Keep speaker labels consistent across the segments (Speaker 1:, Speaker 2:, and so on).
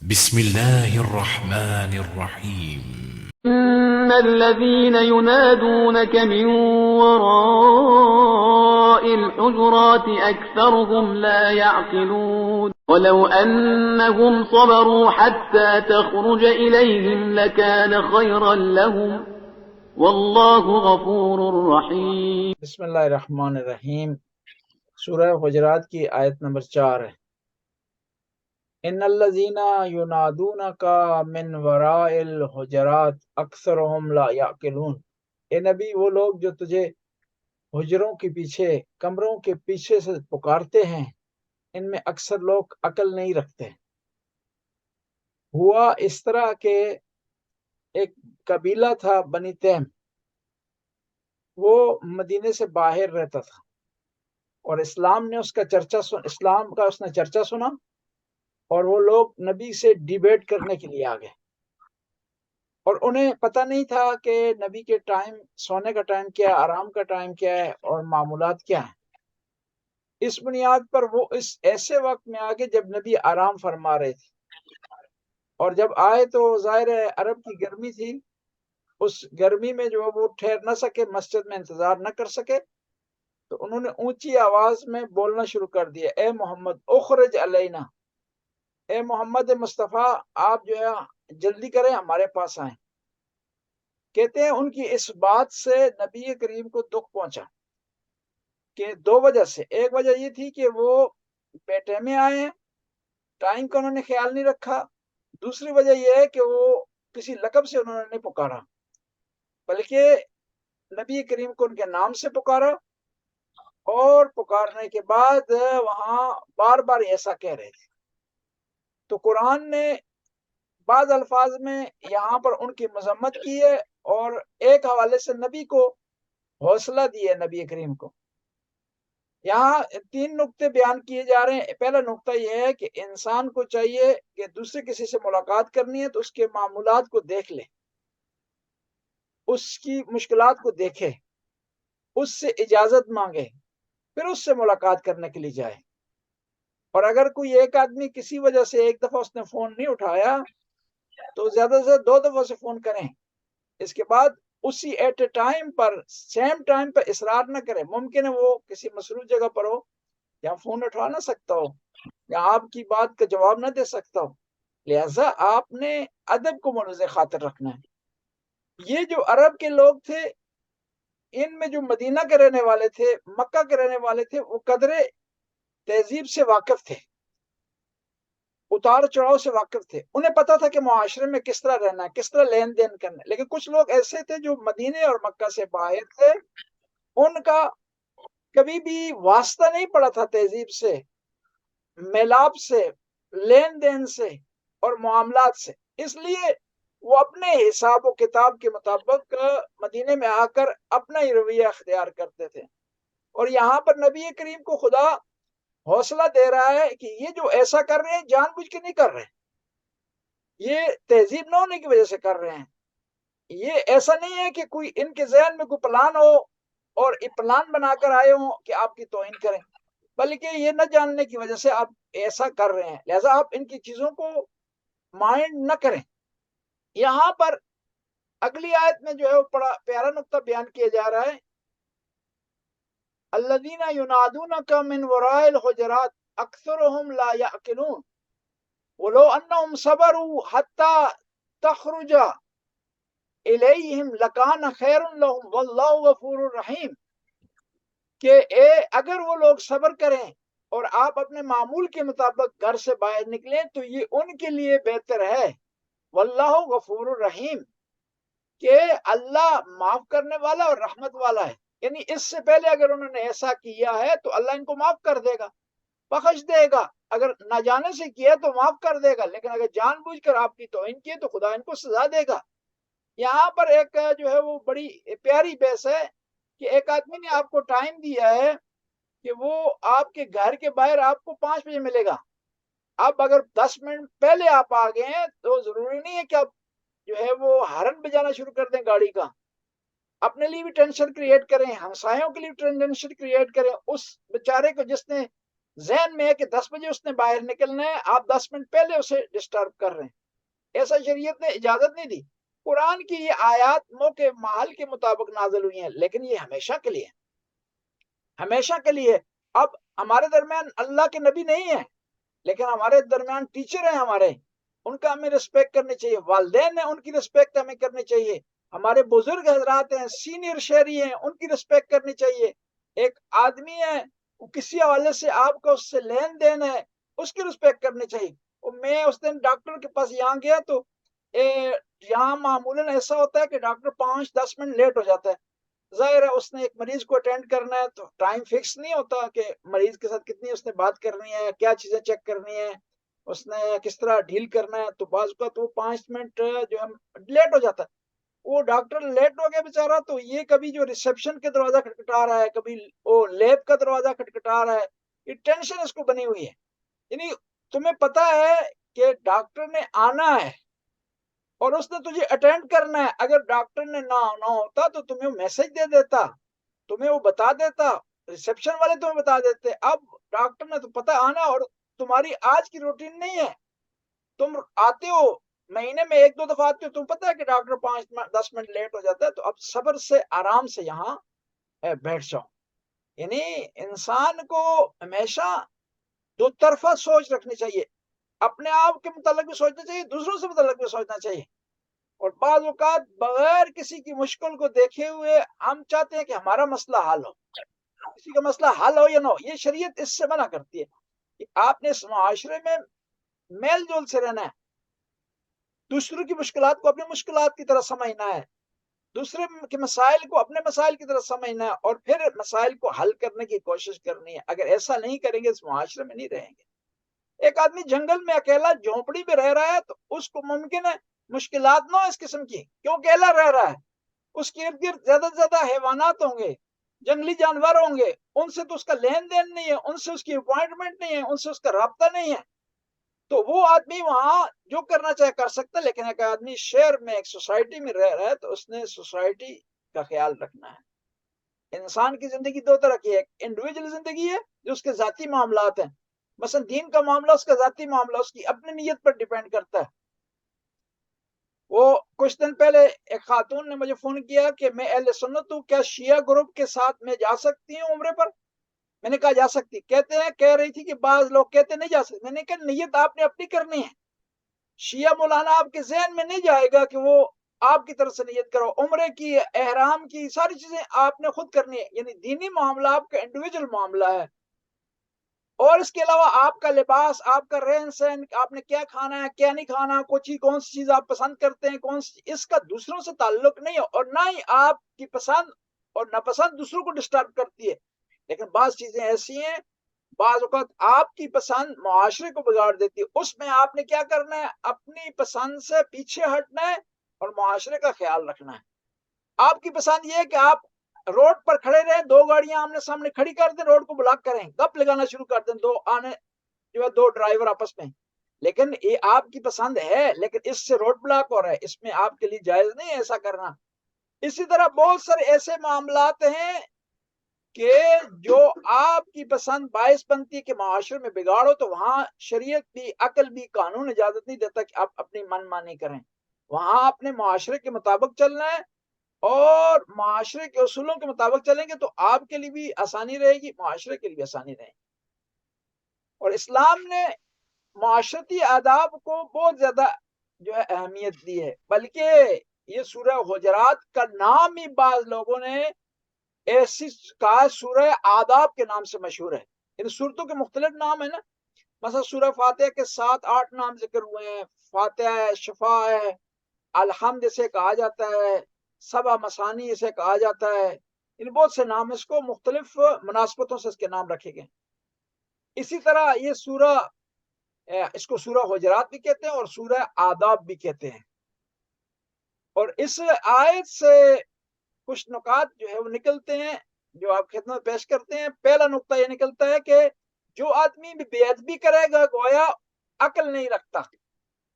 Speaker 1: بسم الله الرحمن الرحيم.
Speaker 2: إن الذين ينادونك من وراء الحجرات أكثرهم لا يعقلون ولو أنهم صبروا حتى تخرج إليهم لكان خيرا لهم والله غفور رحيم.
Speaker 3: بسم اللہ الرحمن الرحیم۔ سورہ حجرات کی آیت نمبر 4 ہے۔ ان الذین ینادونک من وراء الحجرات اکثرهم لا یعقلون۔ اے نبی، وہ لوگ جو تجھے حجروں کے پیچھے، کمروں کے پیچھے سے پکارتے ہیں، ان میں اکثر لوگ عقل نہیں رکھتے۔ ہوا اس طرح کہ ایک قبیلہ تھا بنی تیم، وہ مدینے سے باہر رہتا تھا، اور اسلام نے اس کا چرچا سنا، اور وہ لوگ نبی سے ڈیبیٹ کرنے کے لیے آ گئے، اور انہیں پتہ نہیں تھا کہ نبی کے ٹائم، سونے کا ٹائم کیا ہے، آرام کا ٹائم کیا ہے، اور معمولات کیا ہیں۔ اس بنیاد پر وہ اس ایسے وقت میں آگے جب نبی آرام فرما رہے تھے، اور جب آئے تو ظاہر ہے عرب کی گرمی تھی، اس گرمی میں جو وہ ٹھہر نہ سکے، مسجد میں انتظار نہ کر سکے، تو انہوں نے اونچی آواز میں بولنا شروع کر دیا، اے محمد اخرج علینا، اے محمد مصطفیٰ، آپ جو ہے جلدی کریں، ہمارے پاس آئیں۔ کہتے ہیں ان کی اس بات سے نبی کریم کو دکھ پہنچا، کہ دو وجہ سے۔ ایک وجہ یہ تھی کہ وہ بیٹے میں آئے ہیں، ٹائم کا انہوں نے خیال نہیں رکھا۔ دوسری وجہ یہ ہے کہ وہ کسی لقب سے انہوں نے نہیں پکارا، بلکہ نبی کریم کو ان کے نام سے پکارا، اور پکارنے کے بعد وہاں بار بار ایسا کہہ رہے تھے۔ تو قرآن نے بعض الفاظ میں یہاں پر ان کی مذمت کی ہے، اور ایک حوالے سے نبی کو حوصلہ دی ہے، نبی کریم کو۔ یہاں 3 نقطے بیان کیے جا رہے ہیں۔ پہلا نقطہ یہ ہے کہ انسان کو چاہیے کہ دوسرے کسی سے ملاقات کرنی ہے تو اس کے معمولات کو دیکھ لے، اس کی مشکلات کو دیکھے، اس سے اجازت مانگے، پھر اس سے ملاقات کرنے کے لیے جائے۔ اور اگر کوئی ایک آدمی کسی وجہ سے ایک دفعہ اس نے فون نہیں اٹھایا، تو زیادہ سے 2 دفعہ سے فون کریں، اس کے بعد اسی ایٹ اے ٹائم پر، سیم ٹائم پر اصرار نہ کریں۔ ممکن ہے وہ کسی مصروف جگہ پر ہو، یا فون اٹھا نہ سکتا ہو، یا آپ کی بات کا جواب نہ دے سکتا ہو، لہذا آپ نے ادب کو ملحوظ خاطر رکھنا ہے۔ یہ جو عرب کے لوگ تھے، ان میں جو مدینہ کے رہنے والے تھے، مکہ کے رہنے والے تھے، وہ قدر تہذیب سے واقف تھے، اتار چڑھاؤ سے واقف تھے، انہیں پتا تھا کہ معاشرے میں کس طرح رہنا ہے، کس طرح لین دین کرنا ہے۔ لیکن کچھ لوگ ایسے تھے جو مدینے اور مکہ سے باہر تھے، ان کا کبھی بھی واسطہ نہیں پڑا تھا تہذیب سے، میلاب سے، لین دین سے، اور معاملات سے۔ اس لیے وہ اپنے حساب و کتاب کے مطابق مدینے میں آ کر اپنا ہی رویہ اختیار کرتے تھے۔ اور یہاں پر نبی کریم کو خدا حوصلہ دے رہا ہے کہ یہ جو ایسا کر رہے ہیں جان بوجھ کے نہیں کر رہے، یہ تہذیب نہ ہونے کی وجہ سے کر رہے ہیں۔ یہ ایسا نہیں ہے کہ کوئی ان کے ذہن میں کوئی پلان ہو اور پلان بنا کر آئے ہوں کہ آپ کی توہین کریں، بلکہ یہ نہ جاننے کی وجہ سے آپ ایسا کر رہے ہیں، لہذا آپ ان کی چیزوں کو مائنڈ نہ کریں۔ یہاں پر اگلی آیت میں جو ہے وہ بڑا پیارا نقطہ بیان کیا جا رہا ہے، الذین ینادونک من وراء الحجرات اکثرهم لا یعقلون ولو انہم صبروا حتی تخرج الیہم لکان خیر لہم واللہ غفور رحیم، کہ اگر وہ لوگ صبر کریں اور آپ اپنے معمول کے مطابق گھر سے باہر نکلیں تو یہ ان کے لیے بہتر ہے، واللہ غفور الرحیم، کہ اللہ معاف کرنے والا اور رحمت والا ہے۔ یعنی اس سے پہلے اگر انہوں نے ایسا کیا ہے تو اللہ ان کو معاف کر دے گا، بخش دے گا۔ اگر نہ جانے سے کیا تو معاف کر دے گا، لیکن اگر جان بوجھ کر آپ کی توہین کی تو خدا ان کو سزا دے گا۔ یہاں پر ایک جو ہے وہ بڑی پیاری بحث ہے کہ ایک آدمی نے آپ کو ٹائم دیا ہے کہ وہ آپ کے گھر کے باہر آپ کو 5 بجے ملے گا۔ اب اگر 10 منٹ پہلے آپ آ گئے ہیں تو ضروری نہیں ہے کہ آپ جو ہے وہ ہارن بجانا شروع کر دیں گاڑی کا، اپنے لیے بھی ٹینشن کریٹ کریں، ہمسایوں کے لیے ٹینشن کریٹ کریں، اس بیچارے کو جس نے ذہن میں ہے کہ 10 بجے اس نے باہر نکلنا ہے، آپ 10 منٹ پہلے اسے ڈسٹرب کر رہے ہیں، ایسا شریعت نے اجازت نہیں دی۔ قرآن کی یہ آیات موقع محل کے مطابق نازل ہوئی ہیں، لیکن یہ ہمیشہ کے لیے، ہمیشہ کے لیے۔ اب ہمارے درمیان اللہ کے نبی نہیں ہیں، لیکن ہمارے درمیان ٹیچر ہیں ہمارے، ان کا ہمیں رسپیکٹ کرنی چاہیے، والدین ہیں ان کی رسپیکٹ ہمیں کرنی چاہیے، ہمارے بزرگ حضرات ہیں، سینئر شہری ہیں، ان کی رسپیکٹ کرنی چاہیے۔ ایک آدمی ہے، وہ کسی حوالے سے آپ کا اس سے لین دین ہے، اس کی رسپیکٹ کرنی چاہیے۔ میں اس دن ڈاکٹر کے پاس یہاں گیا تو یہاں معمولاً ایسا ہوتا ہے کہ ڈاکٹر 5-10 منٹ لیٹ ہو جاتا ہے، ظاہر ہے اس نے ایک مریض کو اٹینڈ کرنا ہے تو ٹائم فکس نہیں ہوتا کہ مریض کے ساتھ کتنی اس نے بات کرنی ہے، کیا چیزیں چیک کرنی ہے، اس نے کس طرح ڈیل کرنا ہے، تو بعض اوقات وہ 5 منٹ جو ہے لیٹ ہو جاتا ہے۔ وہ ڈاکٹر لیٹ ہو گیا بیچارہ، تو یہ کبھی جو ریسیپشن کے دروازہ کھٹکھٹا رہا ہے، کبھی وہ لیب کا دروازہ کھٹکھٹا رہا ہے، یہ ٹینشن اس کو بنی ہوئی ہے۔ یعنی تمہیں پتا ہے کہ ڈاکٹر نے آنا ہے اور اس نے تجھے اٹینڈ کرنا ہے، اگر ڈاکٹر نے نہ آنا ہوتا تو تمہیں وہ میسج دے دیتا، تمہیں وہ بتا دیتا، ریسیپشن والے تمہیں بتا دیتے۔ اب ڈاکٹر نے تو پتہ آنا، اور تمہاری آج کی روٹین نہیں ہے، تم آتے ہو مہینے میں 1-2 دفعہ آتے ہو، تم پتہ ہے کہ ڈاکٹر 5-10 منٹ لیٹ ہو جاتا ہے، تو اب صبر سے آرام سے یہاں بیٹھ جاؤ۔ یعنی انسان کو ہمیشہ دو طرفہ سوچ رکھنی چاہیے، اپنے آپ کے متعلق بھی سوچنا چاہیے، دوسروں سے متعلق بھی سوچنا چاہیے۔ اور بعض اوقات بغیر کسی کی مشکل کو دیکھے ہوئے ہم چاہتے ہیں کہ ہمارا مسئلہ حل ہو، کسی کا مسئلہ حل ہو یا نہ ہو، یہ شریعت اس سے منع کرتی ہے کہ آپ نے اس معاشرے میں میل جول سے رہنا ہے، دوسروں کی مشکلات کو اپنی مشکلات کی طرح سمجھنا ہے، دوسرے کے مسائل کو اپنے مسائل کی طرح سمجھنا ہے، اور پھر مسائل کو حل کرنے کی کوشش کرنی ہے۔ اگر ایسا نہیں کریں گے اس معاشرے میں نہیں رہیں گے۔ ایک آدمی جنگل میں اکیلا جھونپڑی میں رہ رہا ہے تو اس کو ممکن ہے مشکلات نہ ہو اس قسم کی، کیوں اکیلا رہ رہا ہے، اس کے ارد گرد زیادہ سے زیادہ حیوانات ہوں گے، جنگلی جانور ہوں گے، ان سے تو اس کا لین دین نہیں ہے، ان سے اس کی اپوائنٹمنٹ نہیں ہے، ان سے اس کا رابطہ نہیں ہے، تو وہ آدمی وہاں جو کرنا چاہے کر سکتا ہے۔ لیکن ایک آدمی شہر میں ایک سوسائٹی میں رہ رہا ہے تو اس نے سوسائٹی کا خیال رکھنا ہے۔ انسان کی زندگی دو طرح کی ہے، ایک انڈیویجل زندگی ہے جو اس کے ذاتی معاملات ہیں، مثلا دین کا معاملہ اس کا ذاتی معاملہ، اس کی اپنی نیت پر ڈیپینڈ کرتا ہے۔ وہ کچھ دن پہلے ایک خاتون نے مجھے فون کیا کہ میں اہل سنت ہوں، کیا شیعہ گروپ کے ساتھ میں جا سکتی ہوں عمرے پر؟ میں نے کہا جا سکتی، کہہ رہی تھی کہ بعض لوگ کہتے نہیں جا سکتے، میں نے کہا نیت آپ نے اپنی کرنی ہے، شیعہ مولانا آپ کے ذہن میں نہیں جائے گا کہ وہ آپ کی طرف سے نیت کرو، عمرے کی احرام کی ساری چیزیں آپ نے خود کرنی ہے، یعنی دینی معاملہ آپ کا انڈیویجل معاملہ ہے۔ اور اس کے علاوہ آپ کا لباس، آپ کا رہن سہن، آپ نے کیا کھانا ہے کیا نہیں کھانا، کون سی چیز آپ پسند کرتے ہیں، اس کا دوسروں سے تعلق نہیں ہے، اور نہ ہی آپ کی پسند اور ناپسند دوسروں کو ڈسٹرب کرتی ہے۔ لیکن بعض چیزیں ایسی ہیں، بعض اوقات آپ کی پسند معاشرے کو بگاڑ دیتی ہے، اس میں آپ نے کیا کرنا ہے، اپنی پسند سے پیچھے ہٹنا ہے اور معاشرے کا خیال رکھنا ہے۔ آپ کی پسند یہ ہے کہ آپ روڈ پر کھڑے رہیں، 2 گاڑیاں آمنے سامنے کھڑی کر دیں، روڈ کو بلاک کریں، گپ لگانا شروع کر دیں، دو ڈرائیور آپس میں، لیکن یہ آپ کی پسند ہے، لیکن اس سے روڈ بلاک ہو رہا ہے، اس میں آپ کے لیے جائز نہیں ہے ایسا کرنا۔ اسی طرح بہت سارے ایسے معاملات ہیں کہ جو آپ کی پسند باعث بنتی ہے کہ معاشرے میں بگاڑ ہو، تو وہاں شریعت بھی، عقل بھی، قانون اجازت نہیں دیتا کہ آپ اپنی من مانی کریں، وہاں اپنے معاشرے کے مطابق چلنا ہے، اور معاشرے کے اصولوں کے مطابق چلیں گے تو آپ کے لیے بھی آسانی رہے گی، معاشرے کے لیے بھی آسانی رہے گی۔ اور اسلام نے معاشرتی آداب کو بہت زیادہ جو ہے اہمیت دی ہے، بلکہ یہ سورہ حجرات کا نام ہی بعض لوگوں نے ایسی کہا سورہ آداب کے نام سے مشہور ہے۔ ان صورتوں کے مختلف نام ہیں نا، مثلا سورہ فاتحہ کے 7-8 نام ذکر ہوئے ہیں، فاتحہ ہے، شفا ہے، الحمد اسے کہا جاتا ہے، سبع مسانی اسے کہا جاتا ہے، ان بہت سے نام، اس کو مختلف مناسبتوں سے اس کے نام رکھے گئے۔ اسی طرح یہ سورہ، اس کو سورہ حجرات بھی کہتے ہیں اور سورہ آداب بھی کہتے ہیں۔ اور اس آیت سے کچھ نکات جو ہے وہ نکلتے ہیں جو آپ خدمت پیش کرتے ہیں۔ پہلا نقطہ یہ نکلتا ہے کہ جو آدمی بھی بے ادبی کرے گا گویا عقل نہیں رکھتا۔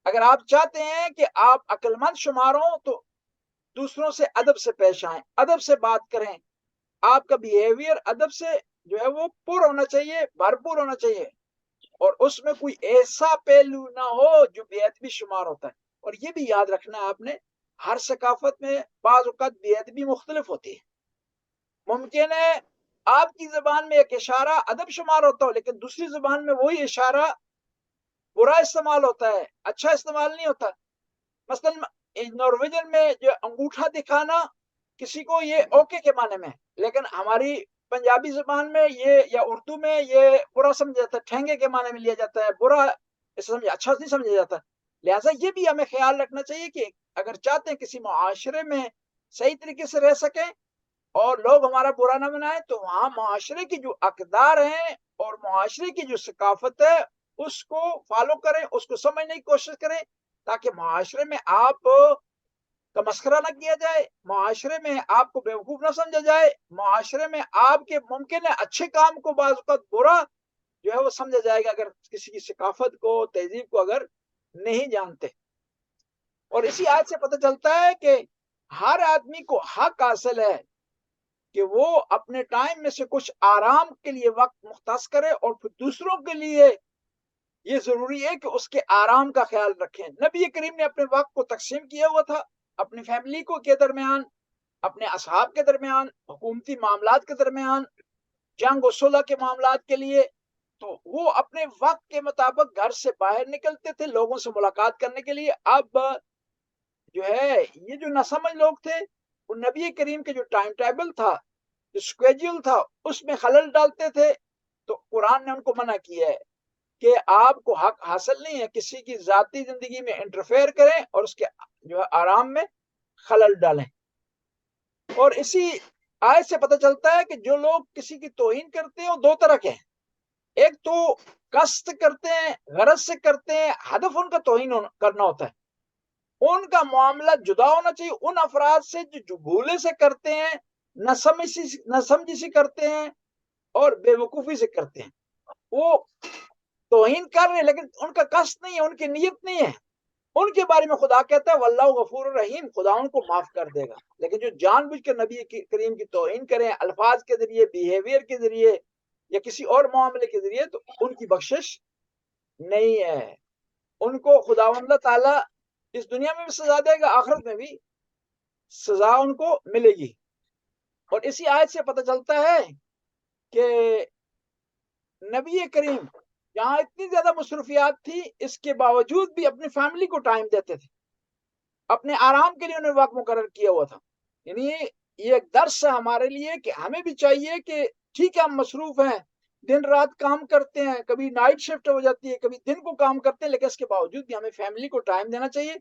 Speaker 3: اگر آپ چاہتے ہیں کہ آپ عقل مند شمار ہوں تو دوسروں سے ادب سے پیش آئیں، ادب سے بات کریں، آپ کا بیہیویئر ادب سے جو ہے وہ پر ہونا چاہیے، بھرپور ہونا چاہیے، اور اس میں کوئی ایسا پہلو نہ ہو جو بے ادبی شمار ہوتا ہے۔ اور یہ بھی یاد رکھنا آپ نے، ہر ثقافت میں بعض اوقات بے ادبی مختلف ہوتی ہے۔ ممکن ہے آپ کی زبان میں ایک اشارہ ادب شمار ہوتا ہو، لیکن دوسری زبان میں وہی اشارہ برا استعمال ہوتا ہے، اچھا استعمال نہیں ہوتا۔ مثلا نارویجن میں جو انگوٹھا دکھانا کسی کو یہ اوکے کے معنی میں، لیکن ہماری پنجابی زبان میں یہ یا اردو میں یہ برا سمجھا جاتا ہے، ٹھینگے کے معنی میں لیا جاتا ہے، برا اچھا نہیں سمجھا جاتا۔ لہٰذا یہ بھی ہمیں خیال رکھنا چاہیے کہ اگر چاہتے ہیں کسی معاشرے میں صحیح طریقے سے رہ سکیں اور لوگ ہمارا برا نہ بنائیں، تو وہاں معاشرے کی جو اقدار ہیں اور معاشرے کی جو ثقافت ہے اس کو فالو کریں، اس کو سمجھنے کی کوشش کریں، تاکہ معاشرے میں آپ کا مسخرہ نہ کیا جائے، معاشرے میں آپ کو بیوقوف نہ سمجھا جائے، معاشرے میں آپ کے ممکن ہے اچھے کام کو بعض اوقات برا جو ہے وہ سمجھا جائے گا اگر کسی کی ثقافت کو، تہذیب کو اگر نہیں جانتے۔ اور اسی آیت سے پتہ چلتا ہے کہ ہر آدمی کو حق حاصل ہے کہ وہ اپنے ٹائم میں سے کچھ آرام کے لیے وقت مختص کرے، اور پھر دوسروں کے لیے یہ ضروری ہے کہ اس کے آرام کا خیال رکھیں۔ نبی کریم نے اپنے وقت کو تقسیم کیا ہوا تھا، اپنی فیملی کو کے درمیان، اپنے اصحاب کے درمیان، حکومتی معاملات کے درمیان، جنگ و صلح کے معاملات کے لیے۔ تو وہ اپنے وقت کے مطابق گھر سے باہر نکلتے تھے لوگوں سے ملاقات کرنے کے لیے۔ اب جو ہے یہ جو ناسمجھ لوگ تھے، وہ نبی کریم کے جو ٹائم ٹیبل تھا، جو اسکیڈول تھا، اس میں خلل ڈالتے تھے۔ تو قرآن نے ان کو منع کیا ہے کہ آپ کو حق حاصل نہیں ہے کسی کی ذاتی زندگی میں انٹرفیئر کریں اور اس کے جو ہے آرام میں خلل ڈالیں۔ اور اسی آیت سے پتہ چلتا ہے کہ جو لوگ کسی کی توہین کرتے ہیں وہ دو طرح کے ہیں۔ ایک تو قصد کرتے ہیں، غرض سے کرتے ہیں، ہدف ان کا توہین کرنا ہوتا ہے، ان کا معاملہ جدا ہونا چاہیے ان افراد سے جو بھولے سے کرتے ہیں، نہ سمجھی سے کرتے ہیں اور بے وقوفی سے کرتے ہیں۔ وہ توہین کر رہے ہیں لیکن ان کا قصد نہیں ہے، ان کی نیت نہیں ہے۔ ان کے بارے میں خدا کہتا ہے واللہ غفور الرحیم، خدا ان کو معاف کر دے گا۔ لیکن جو جان بوجھ کے نبی کریم کی توہین کریں الفاظ کے ذریعے، بیہیویئر کے ذریعے یا کسی اور معاملے کے ذریعے، تو ان کی بخشش نہیں ہے۔ ان کو خداوند تعالیٰ اس دنیا میں بھی سزا دے گا، آخرت میں بھی سزا ان کو ملے گی۔ اور اسی آیت سے پتہ چلتا ہے کہ نبی کریم جہاں اتنی زیادہ مصروفیات تھی، اس کے باوجود بھی اپنی فیملی کو ٹائم دیتے تھے، اپنے آرام کے لیے انہیں وقت مقرر کیا ہوا تھا۔ یعنی یہ ایک درس ہے ہمارے لیے کہ ہمیں بھی چاہیے کہ ٹھیک ہے ہم مصروف ہیں، دن رات کام کرتے ہیں، کبھی نائٹ شفٹ ہو جاتی ہے، کبھی دن کو کام کرتے ہیں، لیکن اس کے باوجود بھی ہمیں فیملی کو ٹائم دینا چاہیے،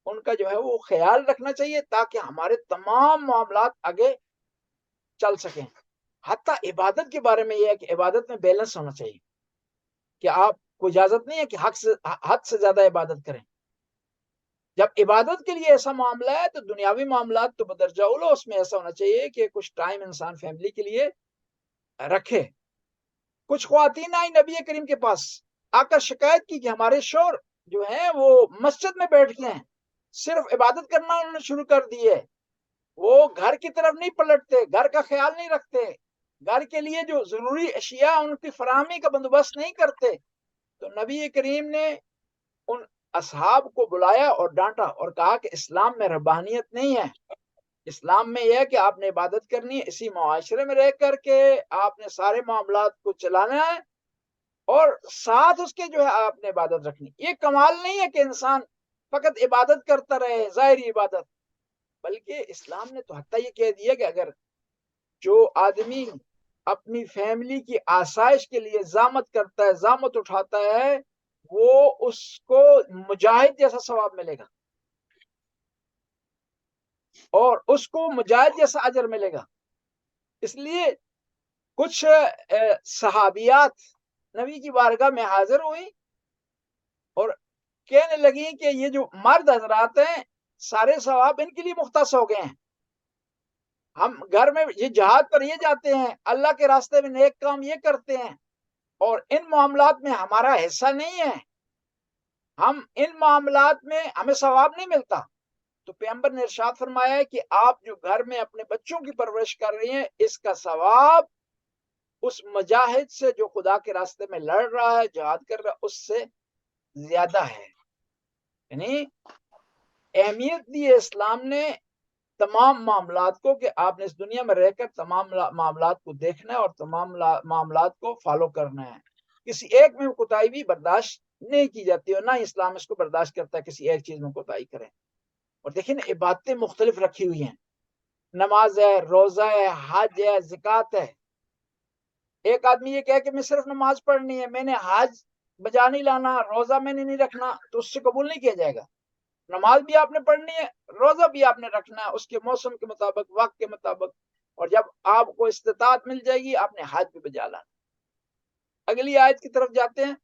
Speaker 3: ان کا جو ہے وہ خیال رکھنا چاہیے، تاکہ ہمارے تمام معاملات آگے چل سکیں۔ حتیٰ عبادت کے بارے میں یہ ہے کہ عبادت میں بیلنس ہونا چاہیے، کہ آپ کو اجازت نہیں ہے کہ حد سے زیادہ عبادت کریں۔ جب عبادت کے لیے ایسا معاملہ ہے تو دنیاوی معاملات تو بدرجہ اولو اس میں ایسا ہونا چاہیے کہ کچھ ٹائم انسان فیملی کے لیے رکھے۔ کچھ خواتین آئی نبی کریم کے پاس، آ کر شکایت کی کہ ہمارے شوہر جو ہیں وہ مسجد میں بیٹھ کے ہیں، صرف عبادت کرنا انہوں نے شروع کر دی ہے، وہ گھر کی طرف نہیں پلٹتے، گھر کا خیال نہیں رکھتے، گھر کے لیے جو ضروری اشیاء ان کی فراہمی کا بندوبست نہیں کرتے۔ تو نبی کریم نے ان اصحاب کو بلایا اور ڈانٹا اور کہا کہ اسلام میں ربانیت نہیں ہے، اسلام میں یہ ہے کہ آپ نے عبادت کرنی ہے، اسی معاشرے میں رہ کر کے آپ نے سارے معاملات کو چلانا ہے، اور ساتھ اس کے جو ہے آپ نے عبادت رکھنی۔ یہ کمال نہیں ہے کہ انسان فقط عبادت کرتا رہے، ظاہری عبادت، بلکہ اسلام نے تو حتیٰ یہ کہہ دیا کہ اگر جو آدمی اپنی فیملی کی آسائش کے لیے زحمت کرتا ہے، زحمت اٹھاتا ہے، وہ اس کو مجاہد جیسا ثواب ملے گا اور اس کو مجاہد جیسا اجر ملے گا۔ اس لیے کچھ صحابیات نبی کی بارگاہ میں حاضر ہوئی اور کہنے لگی کہ یہ جو مرد حضرات ہیں سارے ثواب ان کے لیے مختص ہو گئے ہیں، ہم گھر میں یہ جہاد پر یہ جاتے ہیں، اللہ کے راستے میں نیک کام یہ کرتے ہیں، اور ان معاملات میں ہمارا حصہ نہیں ہے، ہم ان معاملات میں ہمیں ثواب نہیں ملتا۔ تو پیغمبر نے ارشاد فرمایا ہے کہ آپ جو گھر میں اپنے بچوں کی پرورش کر رہی ہیں، اس کا ثواب اس مجاہد سے جو خدا کے راستے میں لڑ رہا ہے، جہاد کر رہا ہے، اس سے زیادہ ہے۔ یعنی اہمیت دی ہے اسلام نے تمام معاملات کو کہ آپ نے اس دنیا میں رہ کر تمام معاملات کو دیکھنا ہے اور تمام معاملات کو فالو کرنا ہے۔ کسی ایک میں کوتاہی بھی برداشت نہیں کی جاتی اور نہ اسلام اس کو برداشت کرتا ہے کسی ایک چیز میں کوتاہی کریں۔ اور دیکھیں نا، عبادتیں مختلف رکھی ہوئی ہیں، نماز ہے، روزہ ہے، حج ہے، زکوٰۃ ہے۔ ایک آدمی یہ کہے کہ میں صرف نماز پڑھنی ہے، میں نے حج بجا نہیں لانا، روزہ میں نے نہیں رکھنا، تو اس سے قبول نہیں کیا جائے گا۔ نماز بھی آپ نے پڑھنی ہے، روزہ بھی آپ نے رکھنا ہے، اس کے موسم کے مطابق، وقت کے مطابق، اور جب آپ کو استطاعت مل جائے گی آپ نے حج بھی بجا لانا۔ اگلی آیت کی طرف جاتے ہیں۔